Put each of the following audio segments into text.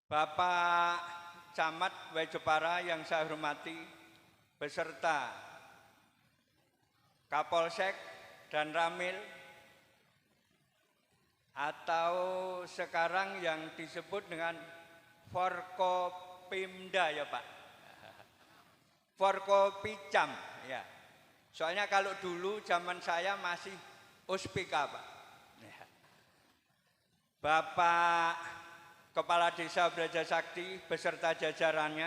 Bapak Camat Waijepara yang saya hormati, beserta Kapolsek dan Ramil, atau sekarang yang disebut dengan Forkopimda ya Pak, Forkopicam ya. Soalnya kalau dulu zaman saya masih Uspika Pak. Ya. Bapak Kepala Desa Brajasakti beserta jajarannya,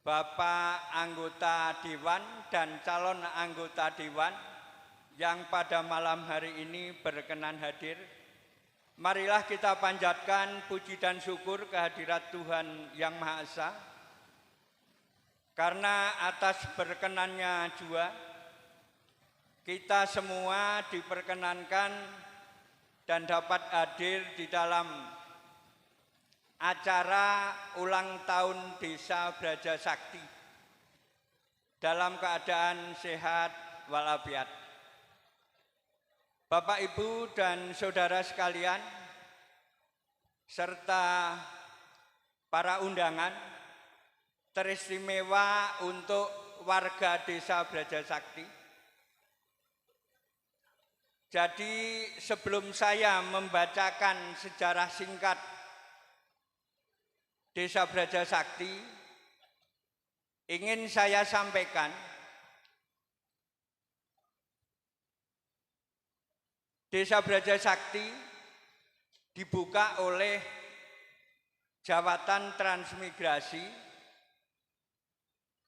Bapak anggota Dewan dan calon anggota Dewan yang pada malam hari ini berkenan hadir, marilah kita panjatkan puji dan syukur kehadirat Tuhan Yang Maha Esa, karena atas berkenannya jua kita semua diperkenankan dan dapat hadir di dalam acara ulang tahun Desa Brajasakti dalam keadaan sehat walafiat. Bapak, Ibu, dan saudara sekalian, serta para undangan, teristimewa untuk warga Desa Brajasakti. Jadi sebelum saya membacakan sejarah singkat Desa Brajasakti, ingin saya sampaikan Desa Brajasakti dibuka oleh Jawatan Transmigrasi,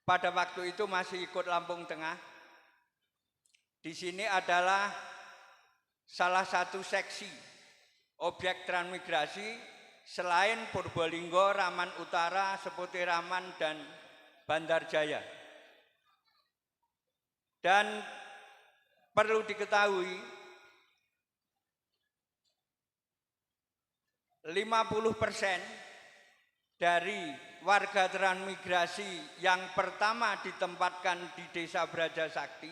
pada waktu itu masih ikut Lampung Tengah. Di sini adalah salah satu seksi objek transmigrasi selain Purbolinggo, Raman Utara, Seputih Raman, dan Bandarjaya. Dan perlu diketahui, 50% dari warga transmigrasi yang pertama ditempatkan di Desa Brajasakti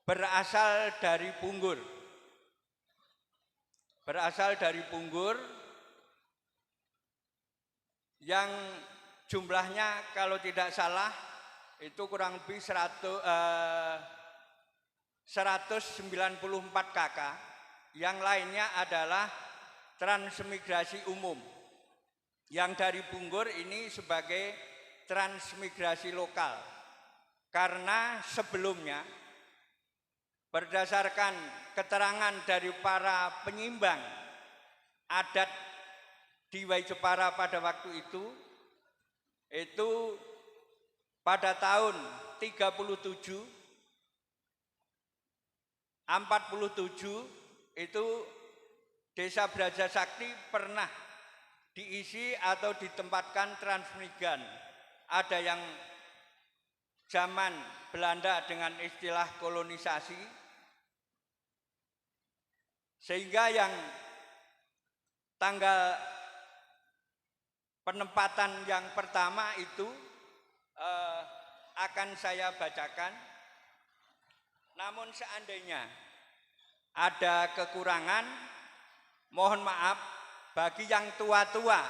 berasal dari Punggur. Berasal dari Punggur yang jumlahnya kalau tidak salah itu kurang lebih 194 KK. Yang lainnya adalah transmigrasi umum. Yang dari Punggur ini sebagai transmigrasi lokal. Karena sebelumnya berdasarkan keterangan dari para penyimbang adat di Waijepara pada waktu itu pada tahun 47 itu Desa Brajasakti pernah diisi atau ditempatkan transmigran. Ada yang zaman Belanda dengan istilah kolonisasi, sehingga yang tanggal penempatan yang pertama itu akan saya bacakan. Namun seandainya ada kekurangan, mohon maaf bagi yang tua-tua,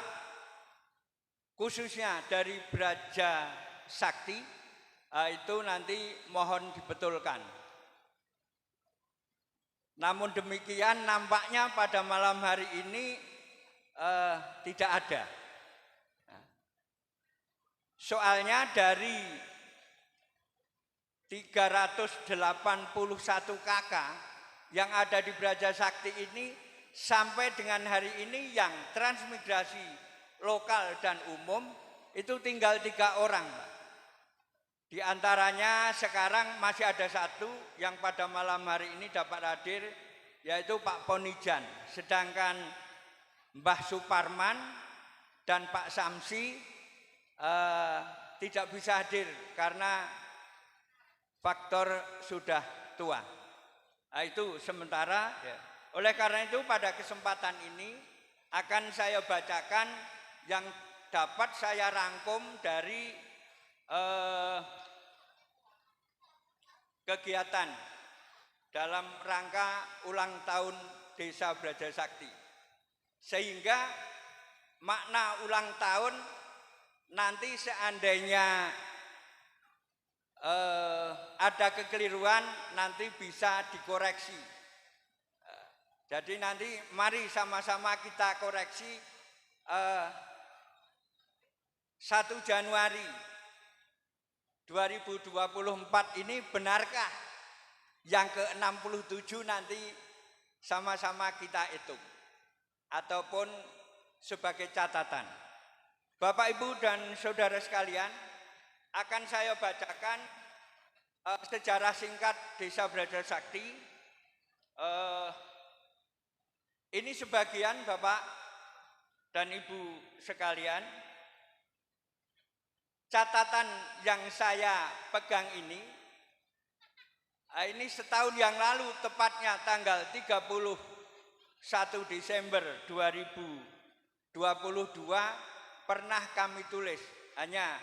khususnya dari Brajasakti, itu nanti mohon dibetulkan. Namun demikian nampaknya pada malam hari ini tidak ada. Soalnya dari 381 KK yang ada di Brajasakti ini, sampai dengan hari ini yang transmigrasi lokal dan umum itu tinggal 3 orang. Di antaranya sekarang masih ada 1 yang pada malam hari ini dapat hadir, yaitu Pak Ponijan. Sedangkan Mbah Suparman dan Pak Samsi tidak bisa hadir karena faktor sudah tua. Nah, itu sementara. Ya. Oleh karena itu pada kesempatan ini akan saya bacakan yang dapat saya rangkum dari kegiatan dalam rangka ulang tahun Desa Brajasakti, sehingga makna ulang tahun nanti seandainya ada kekeliruan nanti bisa dikoreksi. Jadi nanti mari sama-sama kita koreksi 1 Januari 2024 ini benarkah yang ke-67 nanti sama-sama kita hitung ataupun sebagai catatan. Bapak, Ibu, dan saudara sekalian, akan saya bacakan sejarah singkat Desa Brajasakti. Ini sebagian Bapak dan Ibu sekalian, catatan yang saya pegang ini setahun yang lalu, tepatnya tanggal 31 Desember 2022 pernah kami tulis. Hanya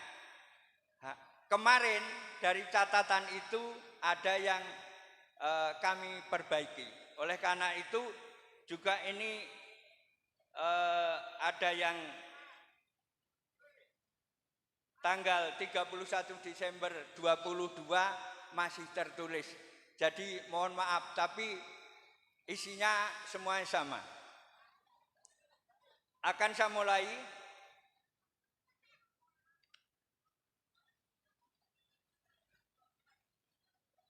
kemarin dari catatan itu ada yang kami perbaiki. Oleh karena itu juga ini ada yang tanggal 31 Desember 2022 masih tertulis. Jadi mohon maaf, tapi isinya semuanya sama. Akan saya mulai.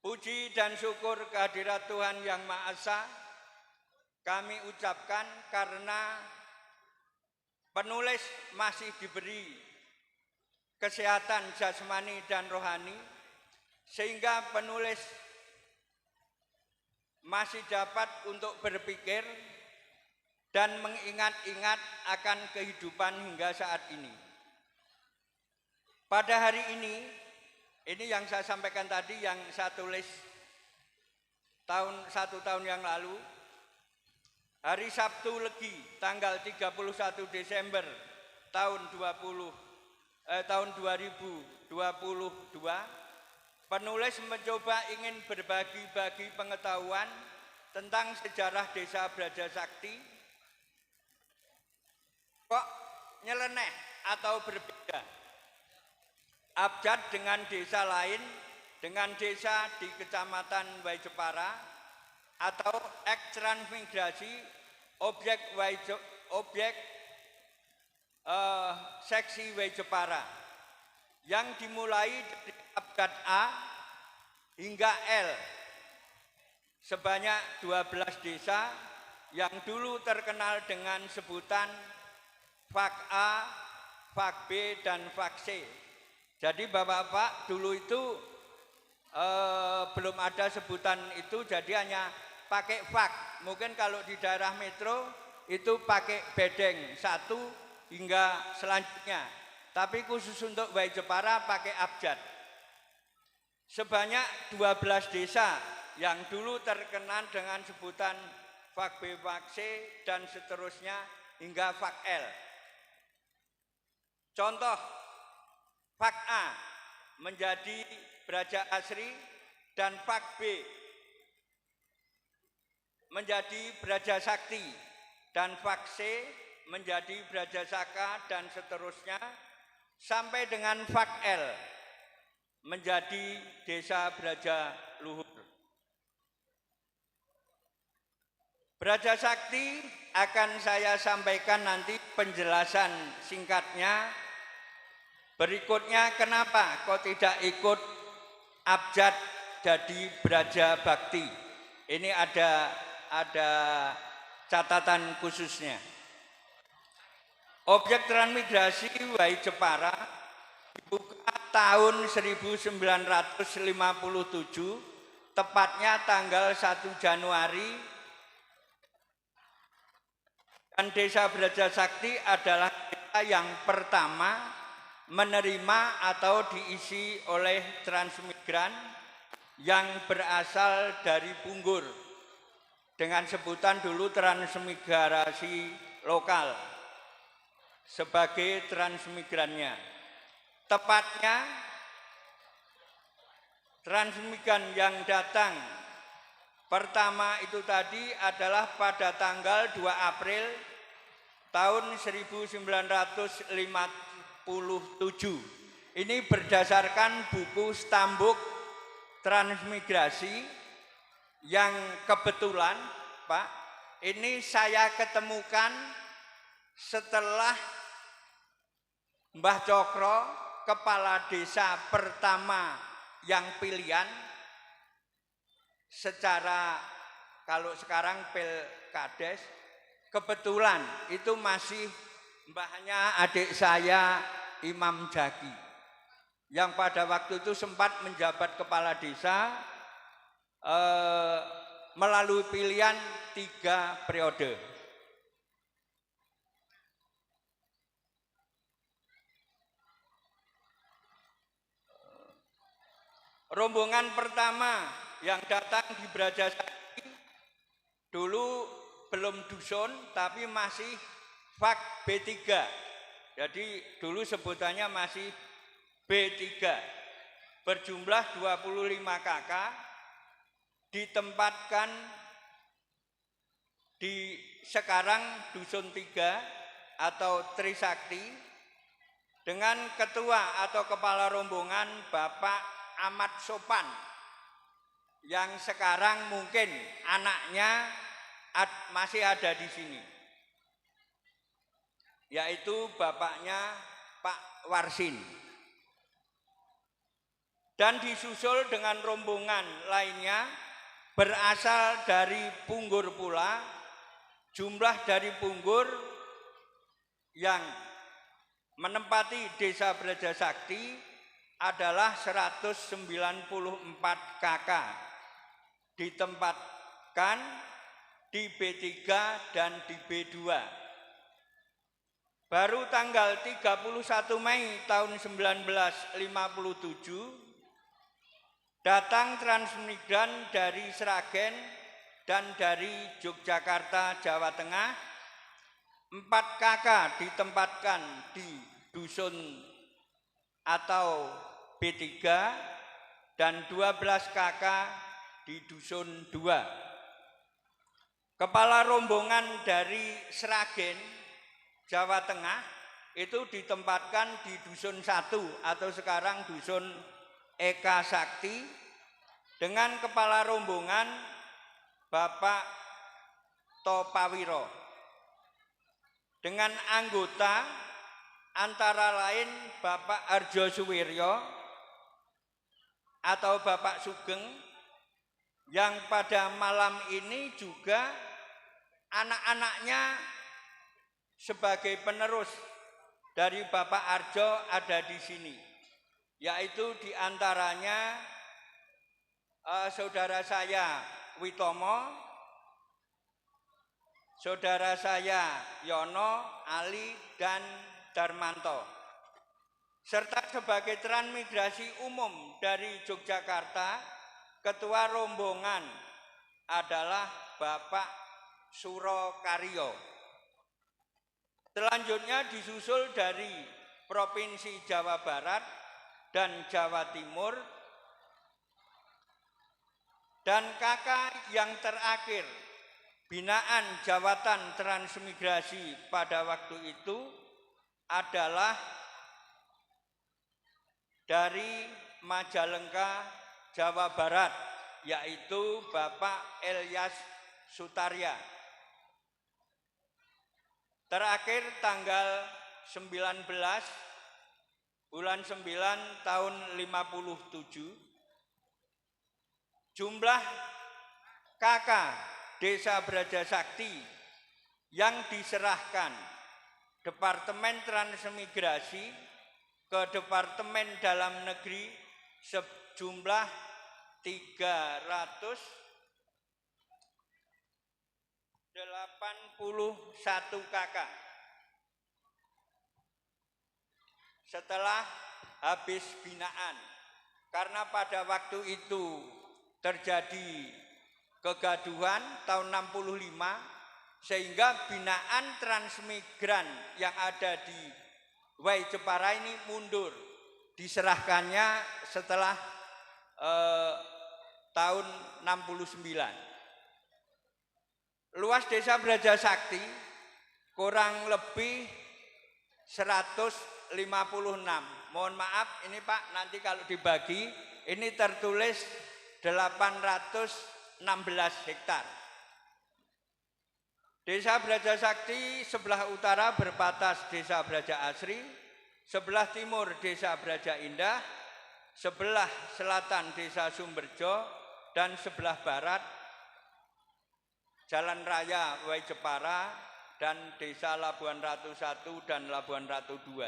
Puji dan syukur kehadirat Tuhan Yang Maha Esa kami ucapkan karena penulis masih diberi kesehatan jasmani dan rohani, sehingga penulis masih dapat untuk berpikir dan mengingat-ingat akan kehidupan hingga saat ini. Pada hari ini yang saya sampaikan tadi, yang saya tulis 1 tahun yang lalu, hari Sabtu Legi tanggal 31 Desember tahun 2022, penulis mencoba ingin berbagi-bagi pengetahuan tentang sejarah Desa Brajasakti. Kok nyeleneh atau berbeda abjad dengan desa lain, dengan desa di Kecamatan Way Jepara, atau transmigrasi objek seksi Way Jepara yang dimulai dari abjad A hingga L sebanyak 12 desa yang dulu terkenal dengan sebutan Fak A, Fak B, dan Fak C. Jadi Bapak-Bapak, dulu itu belum ada sebutan itu, jadi hanya pakai fak. Mungkin kalau di daerah metro itu pakai bedeng 1 hingga selanjutnya. Tapi khusus untuk Way Jepara pakai abjad. Sebanyak 12 desa yang dulu terkenal dengan sebutan Fak B, Fak C, dan seterusnya hingga Fak L. Contoh, Fak A menjadi Braja Asri dan Fak B menjadi Braja Sakti dan Fak C menjadi Braja Saka dan seterusnya sampai dengan Fak L menjadi Desa Braja Luhur. Braja Sakti akan saya sampaikan nanti penjelasan singkatnya. Berikutnya, kenapa kok tidak ikut abjad jadi Braja Bakti? Ini ada catatan khususnya. Objek transmigrasi Way Jepara dibuka tahun 1957, tepatnya tanggal 1 Januari, dan Desa Brajasakti adalah desa yang pertama menerima atau diisi oleh transmigran yang berasal dari Punggur dengan sebutan dulu transmigrasi lokal sebagai transmigrannya. Tepatnya transmigran yang datang pertama itu tadi adalah pada tanggal 2 April tahun 1957. Ini berdasarkan buku Stambuk Transmigrasi yang kebetulan, Pak, ini saya ketemukan setelah Mbah Cokro, kepala desa pertama yang pilihan secara kalau sekarang Pilkades, kebetulan itu masih mbahnya adik saya Imam Jaki yang pada waktu itu sempat menjabat kepala desa melalui pilihan 3 periode. Rombongan pertama yang datang di Brajasakti dulu belum dusun tapi masih Fak B3. Jadi dulu sebutannya masih B3. Berjumlah 25 kakak ditempatkan di sekarang Dusun 3 atau Trisakti dengan ketua atau kepala rombongan Bapak Ahmad Sopan yang sekarang mungkin anaknya masih ada di sini, yaitu bapaknya Pak Warsin. Dan disusul dengan rombongan lainnya berasal dari Punggur pula. Jumlah dari Punggur yang menempati Desa Brajasakti adalah 194 kakak, ditempatkan di B3 dan di B2. Baru tanggal 31 Mei tahun 1957 datang transmigran dari Sragen dan dari Yogyakarta, Jawa Tengah. 4 kakak ditempatkan di Dusun atau B3 dan 12 kakak di Dusun 2. Kepala rombongan dari Sragen, Jawa Tengah itu ditempatkan di Dusun 1 atau sekarang Dusun Eka Sakti dengan kepala rombongan Bapak Topawiro. Dengan anggota antara lain Bapak Arjo Suwiryo atau Bapak Sugeng yang pada malam ini juga anak-anaknya sebagai penerus dari Bapak Arjo ada di sini, yaitu diantaranya saudara saya Witomo, saudara saya Yono, Ali, dan Darmanto, serta sebagai transmigrasi umum dari Yogyakarta, ketua rombongan adalah Bapak Suro Karyo. Selanjutnya disusul dari Provinsi Jawa Barat dan Jawa Timur, dan kakak yang terakhir binaan Jabatan Transmigrasi pada waktu itu adalah dari Majalengka, Jawa Barat, yaitu Bapak Elias Sutarya. Terakhir tanggal 19 bulan 9 tahun 57, jumlah kakak Desa Brajasakti yang diserahkan Departemen Transmigrasi ke Departemen Dalam Negeri sejumlah 381 kakak. Setelah habis binaan, karena pada waktu itu terjadi kegaduhan tahun 65, sehingga binaan transmigran yang ada di Wai Jepara ini mundur, diserahkannya setelah tahun 69. Luas Desa Brajasakti kurang lebih 156. Mohon maaf ini Pak, nanti kalau dibagi ini tertulis 816 hektar. Desa Braja Sakti sebelah utara berbatas Desa Braja Asri, sebelah timur Desa Braja Indah, sebelah selatan Desa Sumberjo, dan sebelah barat Jalan Raya Wai Jepara dan Desa Labuan Ratu 1 dan Labuan Ratu 2.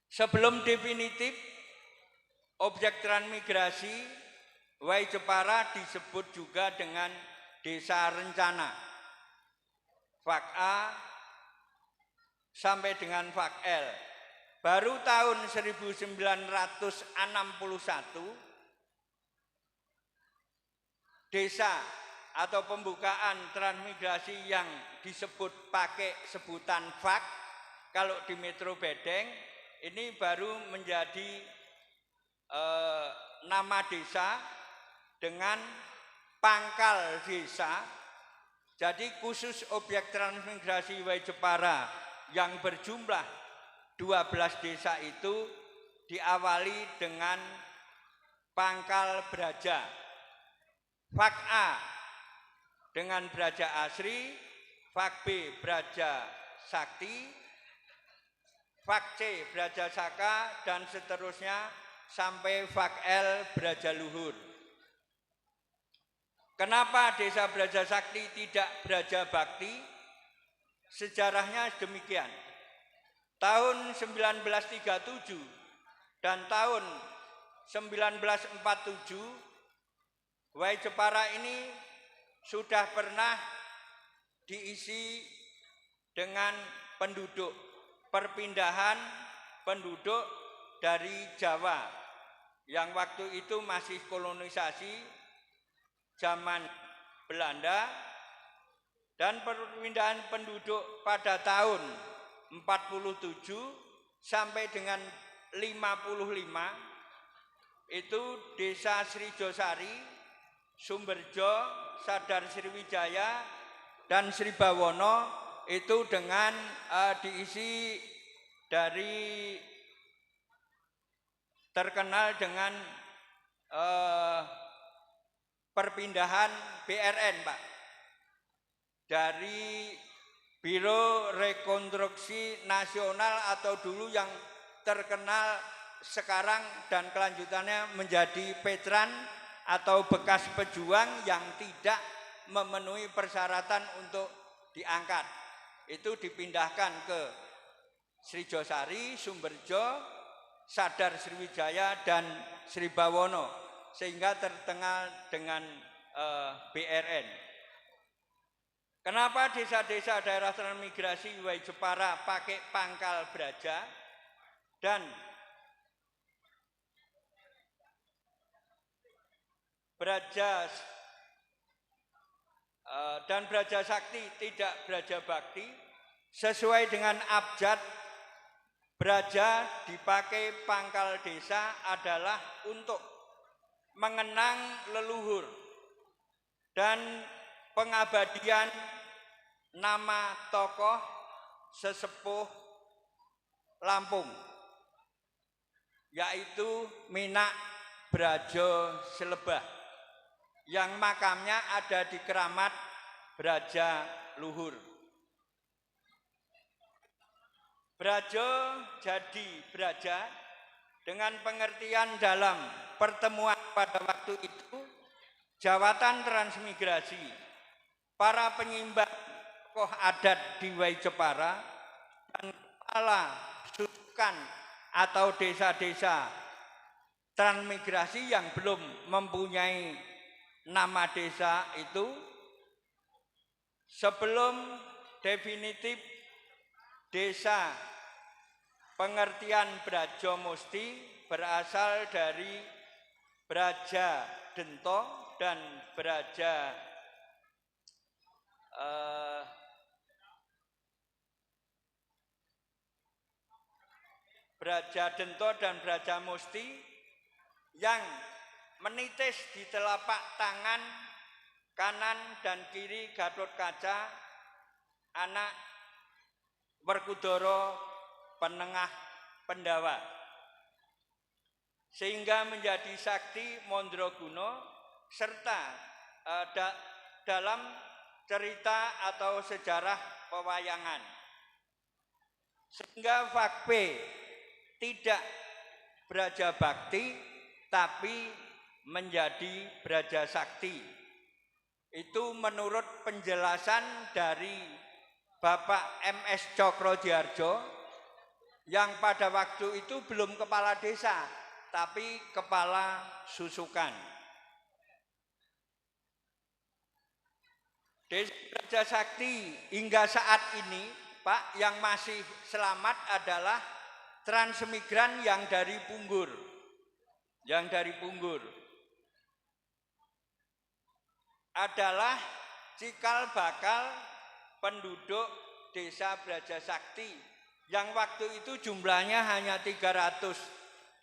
Sebelum definitif, objek transmigrasi Wai Jepara disebut juga dengan Desa Rencana, Fak A sampai dengan Fak L. Baru tahun 1961 desa atau pembukaan transmigrasi yang disebut pakai sebutan Fak, kalau di Metro Bedeng ini baru menjadi nama desa dengan pangkal desa. Jadi khusus objek transmigrasi Wai Jepara yang berjumlah 12 desa itu diawali dengan pangkal Braja. Fak A dengan Braja Asri, Fak B Braja Sakti, Fak C Braja Saka, dan seterusnya sampai Fak L Braja Luhur. Kenapa Desa Braja Sakti tidak Braja Bakti? Sejarahnya demikian. Tahun 1937 dan tahun 1947 Wai Jepara ini sudah pernah diisi dengan penduduk, perpindahan penduduk dari Jawa yang waktu itu masih kolonisasi zaman Belanda, dan perpindahan penduduk pada tahun 47 sampai dengan 55 itu Desa Srijosari, Sumberjo, Sadar Sriwijaya, dan Sribawono itu dengan diisi dari terkenal dengan perpindahan BRN, Pak, dari Biro Rekonstruksi Nasional atau dulu yang terkenal sekarang dan kelanjutannya menjadi Petran atau bekas pejuang yang tidak memenuhi persyaratan untuk diangkat. Itu dipindahkan ke Srijosari, Sumberjo, Sadar Sriwijaya, dan Sribawono sehingga terkenal dengan BRN. Kenapa desa-desa daerah transmigrasi Wai Jepara pakai pangkal Braja dan Braja Sakti tidak Braja Bakti? Sesuai dengan abjad, Braja dipakai pangkal desa adalah untuk mengenang leluhur dan pengabadian nama tokoh sesepuh Lampung, yaitu Minak Brajo Slebah, yang makamnya ada di Keramat Braja Luhur. Brajo jadi Braja dengan pengertian dalam pertemuan pada waktu itu, jawatan transmigrasi, para penyimbang tokoh adat di Wai Jepara, dan kepala sukan atau desa-desa transmigrasi yang belum mempunyai nama desa itu, sebelum definitif desa pengertian Brajo Musti berasal dari Braja Dento dan Braja Dento dan Braja Musti yang menitis di telapak tangan kanan dan kiri Gatot Kaca anak Werkudara Penengah Pendawa, sehingga menjadi sakti Mandraguna serta dalam cerita atau sejarah pewayangan. Sehingga Fakbe tidak Braja Bakti tapi menjadi Braja Sakti. Itu menurut penjelasan dari Bapak MS Cokrodhiarjo yang pada waktu itu belum kepala desa tapi kepala susukan. Desa Braja Sakti hingga saat ini, Pak, yang masih selamat adalah transmigran yang dari Punggur. Yang dari Punggur adalah cikal bakal penduduk Desa Braja Sakti yang waktu itu jumlahnya hanya 381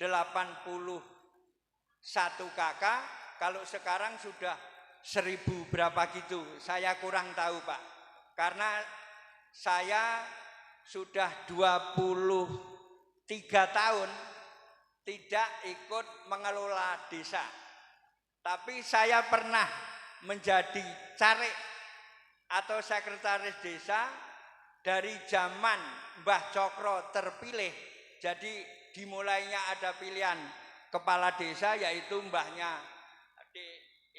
kakak, kalau sekarang sudah 1000 berapa gitu, saya kurang tahu Pak, karena saya sudah 23 tahun tidak ikut mengelola desa, tapi saya pernah menjadi carik atau sekretaris desa dari zaman Mbah Cokro terpilih. Jadi dimulainya ada pilihan kepala desa yaitu mbahnya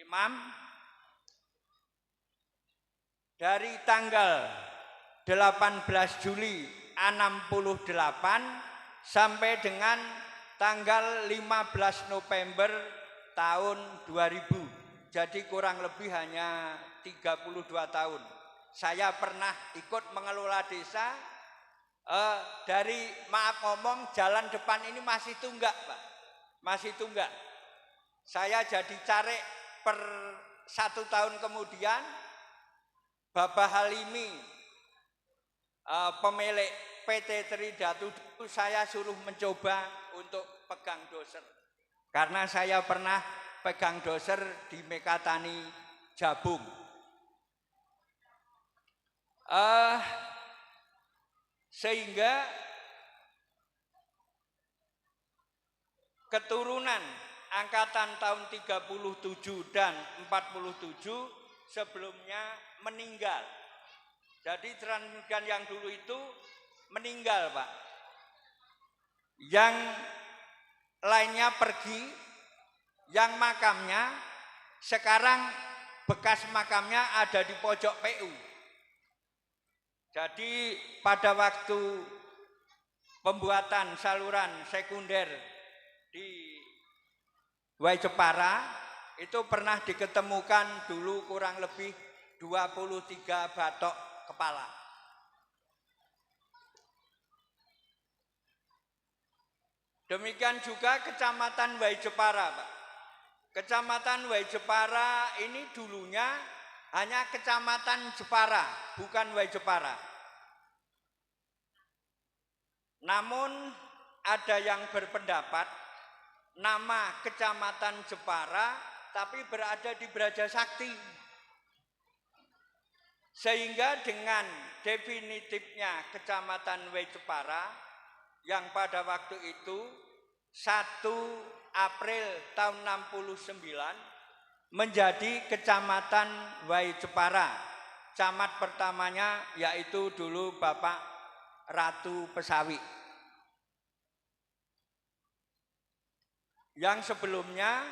Imam. Dari tanggal 18 Juli 68 sampai dengan tanggal 15 November tahun 2000. Jadi kurang lebih hanya 32 tahun. Saya pernah ikut mengelola desa. Dari maaf ngomong, jalan depan ini masih tunggak Pak. Masih tunggak. Saya jadi carik per 1 tahun kemudian. Bapak Halimi, pemilik PT Tridatu, saya suruh mencoba untuk pegang doser. Karena saya pernah pegang doser di Mekatani Jabung. Sehingga keturunan angkatan tahun 37 dan 47 sebelumnya meninggal. Jadi transmigran yang dulu itu meninggal Pak. Yang lainnya pergi, yang makamnya sekarang bekas makamnya ada di pojok PU. Jadi pada waktu pembuatan saluran sekunder di Wai Jepara itu pernah diketemukan dulu kurang lebih 23 batok kepala. Demikian juga Kecamatan Wai Jepara, Pak. Kecamatan Wai Jepara ini dulunya hanya Kecamatan Jepara, bukan Wai Jepara. Namun ada yang berpendapat nama Kecamatan Jepara tapi berada di Braja Sakti. Sehingga dengan definitifnya Kecamatan Wai Jepara yang pada waktu itu 1 April tahun 69 menjadi Kecamatan Wai Jepara. Camat pertamanya yaitu dulu Bapak Ratu Pesawi. Yang sebelumnya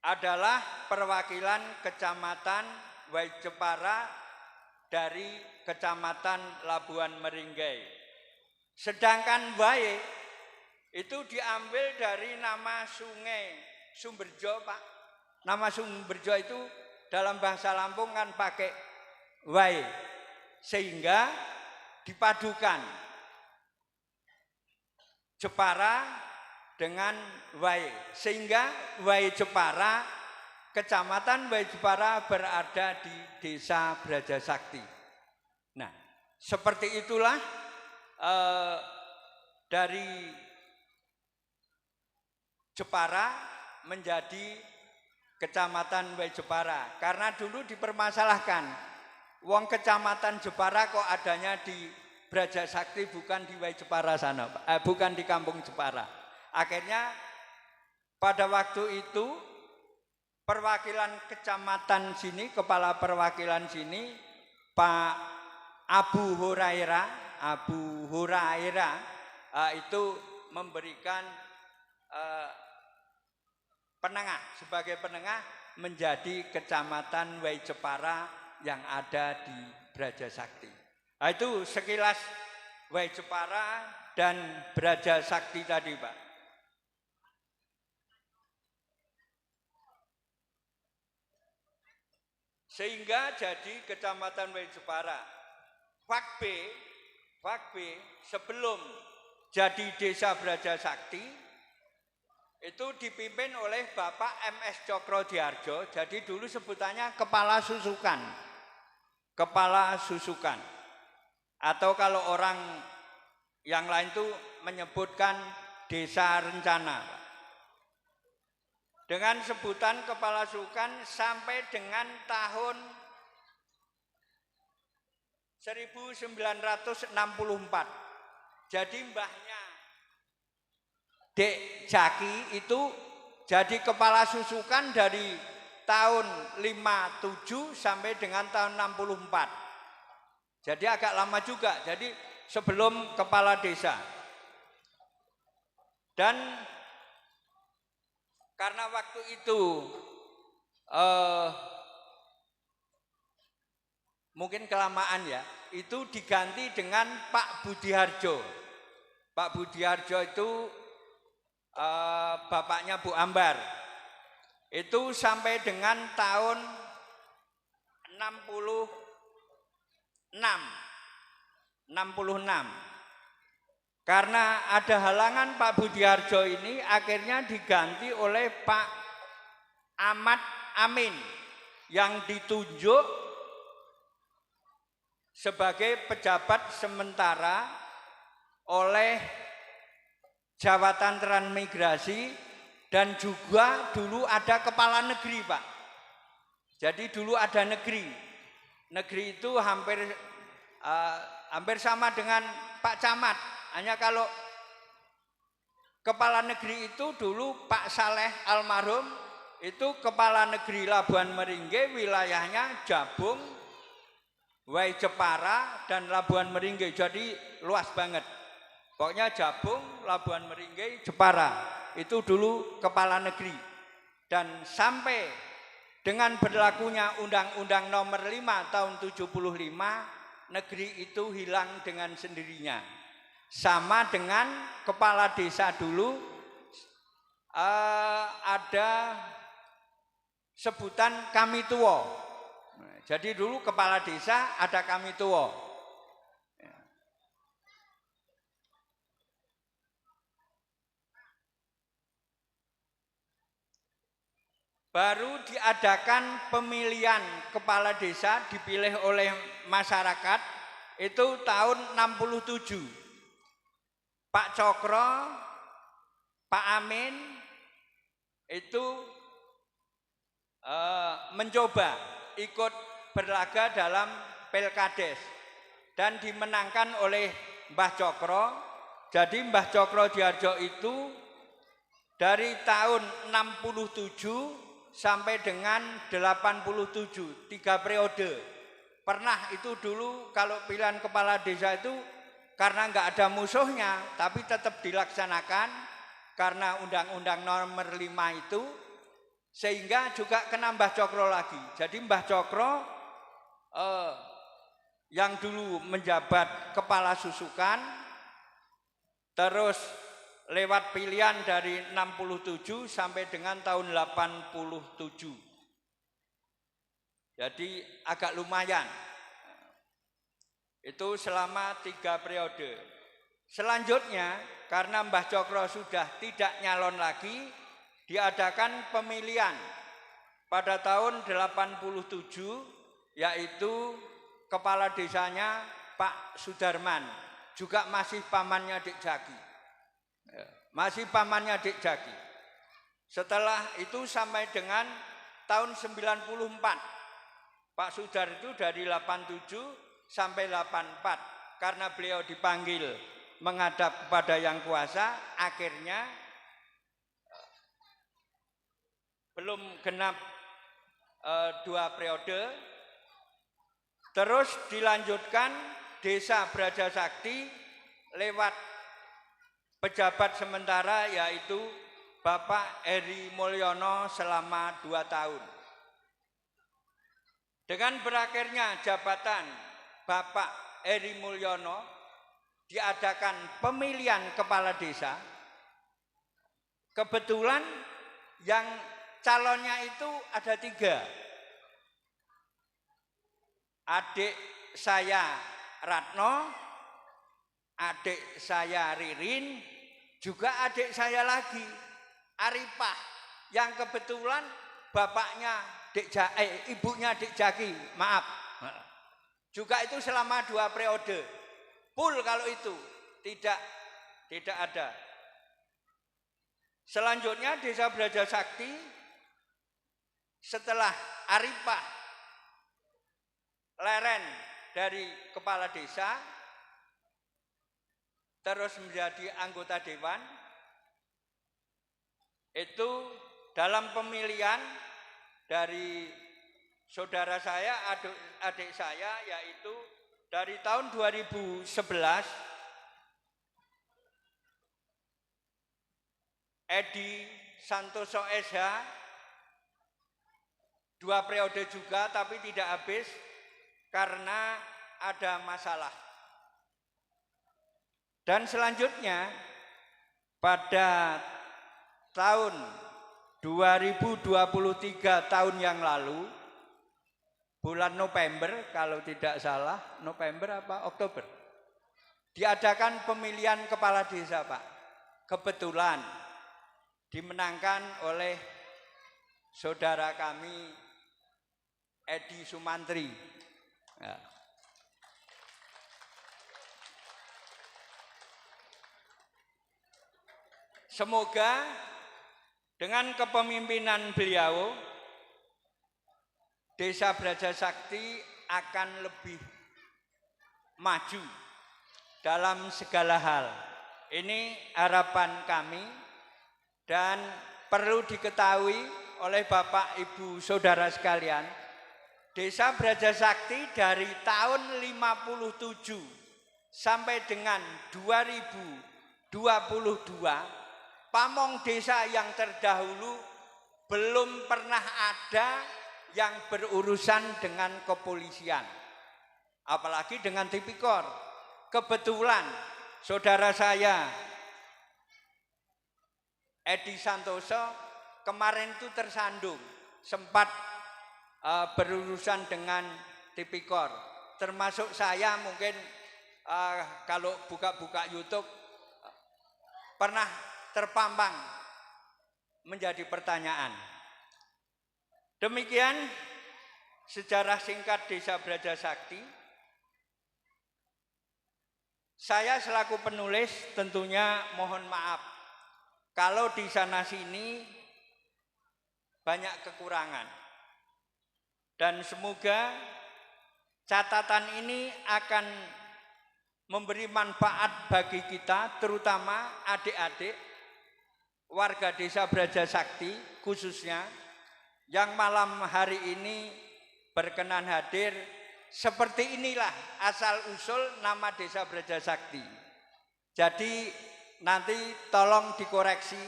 adalah perwakilan Kecamatan Wai Jepara dari Kecamatan Labuan Meringgai. Sedangkan Wai itu diambil dari nama sungai Sumberjo, Pak. Nama Sumberjo itu dalam bahasa Lampung kan pakai Wai, sehingga dipadukan Jepara dengan Wai, sehingga Wai Jepara, Kecamatan Wai Jepara berada di Desa Braja Sakti. Nah, seperti itulah dari Jepara menjadi Kecamatan Wai Jepara, karena dulu dipermasalahkan Wong kecamatan Jepara kok adanya di Braja Sakti bukan di Wai Jepara sana, bukan di Kampung Jepara. Akhirnya pada waktu itu perwakilan kecamatan sini, kepala perwakilan sini Pak Abu Hurairah itu memberikan penengah, sebagai penengah menjadi kecamatan Wai Jepara yang ada di Braja Sakti. Nah, itu sekilas Wai Jepara dan Braja Sakti tadi, Pak. Sehingga jadi kecamatan Wai Jepara. Fak B sebelum jadi desa Braja Sakti itu dipimpin oleh Bapak MS Cokro-Diardjo. Jadi dulu sebutannya kepala susukan. Kepala susukan. Atau kalau orang yang lain itu menyebutkan desa rencana. Dengan sebutan kepala susukan sampai dengan tahun 1964. Jadi mbahnya Dek Jaki itu jadi kepala susukan dari tahun 57 sampai dengan tahun 64. Jadi agak lama juga. Jadi sebelum kepala desa. Dan karena waktu itu mungkin kelamaan ya, itu diganti dengan Pak Budiharjo. Pak Budiharjo itu bapaknya Bu Ambar. Itu sampai dengan tahun 66. Karena ada halangan Pak Budiharjo ini akhirnya diganti oleh Pak Ahmad Amin yang ditunjuk sebagai pejabat sementara oleh Jabatan Transmigrasi. Dan juga dulu ada kepala negeri, Pak. Jadi dulu ada negeri. Negeri itu hampir sama dengan Pak Camat. Hanya kalau kepala negeri itu dulu Pak Saleh almarhum itu kepala negeri Labuan Meringge, wilayahnya Jabung, Wai Jepara dan Labuan Meringge. Jadi luas banget. Pokoknya Jabung, Labuan Meringge, Jepara. Itu dulu kepala negeri. Dan sampai dengan berlakunya Undang-Undang Nomor 5 tahun 75, negeri itu hilang dengan sendirinya. Sama dengan kepala desa dulu ada sebutan kami tuwo. Jadi dulu kepala desa ada kami tuwo. Baru diadakan pemilihan kepala desa dipilih oleh masyarakat itu tahun 67. Pak Cokro, Pak Amin itu mencoba ikut berlaga dalam Pilkades dan dimenangkan oleh Mbah Cokro. Jadi Mbah Cokro-Diardjo itu dari tahun 67 sampai dengan 87, 3 periode. Pernah itu dulu kalau pilihan kepala desa itu karena nggak ada musuhnya, tapi tetap dilaksanakan karena Undang-Undang Nomor 5 itu, sehingga juga kena Mbah Cokro lagi. Jadi Mbah Cokro yang dulu menjabat kepala susukan, terus lewat pilihan dari 67 sampai dengan tahun 87. Jadi agak lumayan. Itu selama 3 periode. Selanjutnya karena Mbah Cokro sudah tidak nyalon lagi, diadakan pemilihan pada tahun 87, yaitu kepala desanya Pak Sudarman, juga masih pamannya Dek Jaki. Masih pamannya Dek Jaki. Setelah itu sampai dengan tahun 94 Pak Sudar itu dari 87 sampai 84 karena beliau dipanggil menghadap kepada yang kuasa, akhirnya belum genap 2 periode. Terus dilanjutkan Desa Brajasakti lewat pejabat sementara yaitu Bapak Heri Mulyono selama 2 tahun. Dengan berakhirnya jabatan Bapak Heri Mulyono, diadakan pemilihan kepala desa. Kebetulan yang calonnya itu ada 3. Adik saya Ratno, adik saya Ririn, juga adik saya lagi Arifah, yang kebetulan bapaknya ibunya Dik Jaki, maaf. Juga itu selama 2 periode. Full kalau itu tidak ada. Selanjutnya Desa Brajasakti setelah Arifah leren dari kepala desa terus menjadi anggota dewan, itu dalam pemilihan dari saudara saya, adik saya, yaitu dari tahun 2011 Edi Santoso SH 2 periode juga tapi tidak habis karena ada masalah. Dan selanjutnya pada tahun 2023 tahun yang lalu, bulan November kalau tidak salah, November apa Oktober, diadakan pemilihan kepala desa, Pak. Kebetulan dimenangkan oleh saudara kami Edi Sumantri. Ya. Semoga dengan kepemimpinan beliau, Desa Brajasakti akan lebih maju dalam segala hal. Ini harapan kami dan perlu diketahui oleh Bapak Ibu Saudara sekalian, Desa Brajasakti dari tahun 57 sampai dengan 2022, pamong desa yang terdahulu belum pernah ada yang berurusan dengan kepolisian, apalagi dengan tipikor. Kebetulan saudara saya Edi Santoso kemarin itu tersandung, sempat berurusan dengan tipikor, termasuk saya mungkin kalau buka-buka YouTube pernah terpampang menjadi pertanyaan. Demikian sejarah singkat Desa Brajasakti. Saya selaku penulis tentunya mohon maaf kalau di sana sini banyak kekurangan. Dan semoga catatan ini akan memberi manfaat bagi kita, terutama adik-adik warga Desa Brajasakti khususnya yang malam hari ini berkenan hadir. Seperti inilah asal usul nama Desa Brajasakti. Jadi nanti tolong dikoreksi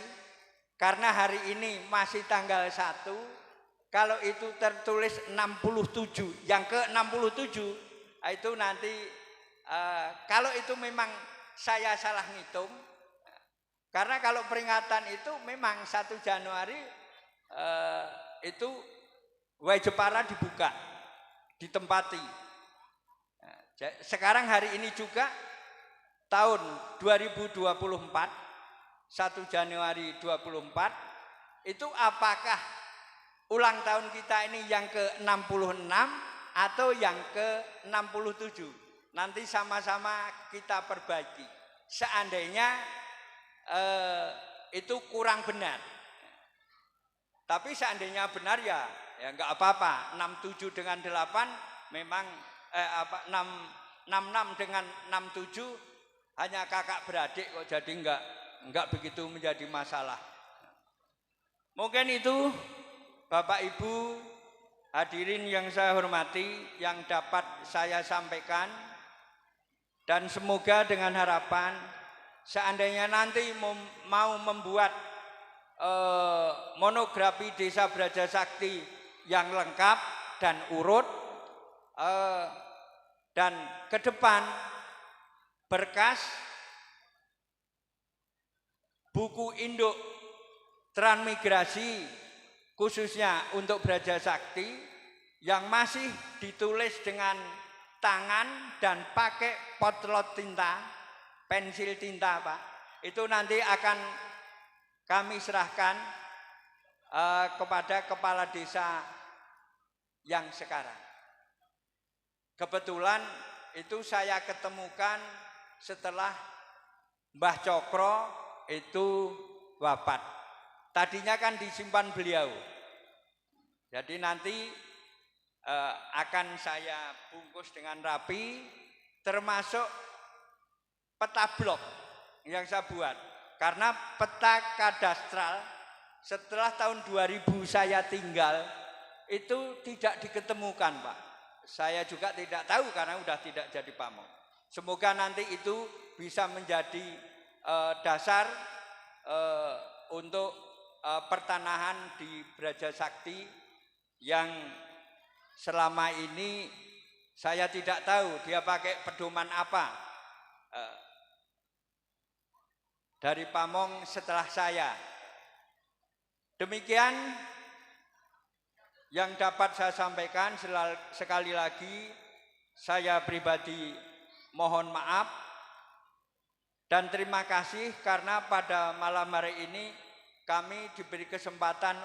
karena hari ini masih tanggal 1, kalau itu tertulis 67, yang ke 67 itu nanti kalau itu memang saya salah ngitung. Karena kalau peringatan itu memang 1 Januari itu Way Jepara dibuka, ditempati. Sekarang hari ini juga tahun 2024, 1 Januari 24, itu apakah ulang tahun kita ini yang ke-66 atau yang ke-67? Nanti sama-sama kita perbaiki. Seandainya itu kurang benar. Tapi seandainya benar ya ya enggak apa-apa. 67 dengan 8 memang 66 dengan 67 hanya kakak beradik kok, jadi enggak begitu menjadi masalah. Mungkin itu Bapak Ibu hadirin yang saya hormati yang dapat saya sampaikan, dan semoga dengan harapan seandainya nanti mau membuat monografi Desa Brajasakti yang lengkap dan urut, dan ke depan berkas buku induk transmigrasi khususnya untuk Brajasakti yang masih ditulis dengan tangan dan pakai potlot tinta, pensil tinta Pak, itu nanti akan kami serahkan kepada kepala desa yang sekarang. Kebetulan itu saya ketemukan setelah Mbah Cokro itu wafat. Tadinya kan disimpan beliau. Jadi nanti akan saya bungkus dengan rapi, termasuk peta blok yang saya buat. Karena peta kadastral setelah tahun 2000 saya tinggal itu tidak diketemukan Pak. Saya juga tidak tahu karena sudah tidak jadi pamong. Semoga nanti itu bisa menjadi dasar untuk pertanahan di Brajasakti yang selama ini saya tidak tahu dia pakai pedoman apa dari pamong setelah saya. Demikian yang dapat saya sampaikan. Sekali lagi saya pribadi mohon maaf dan terima kasih karena pada malam hari ini kami diberi kesempatan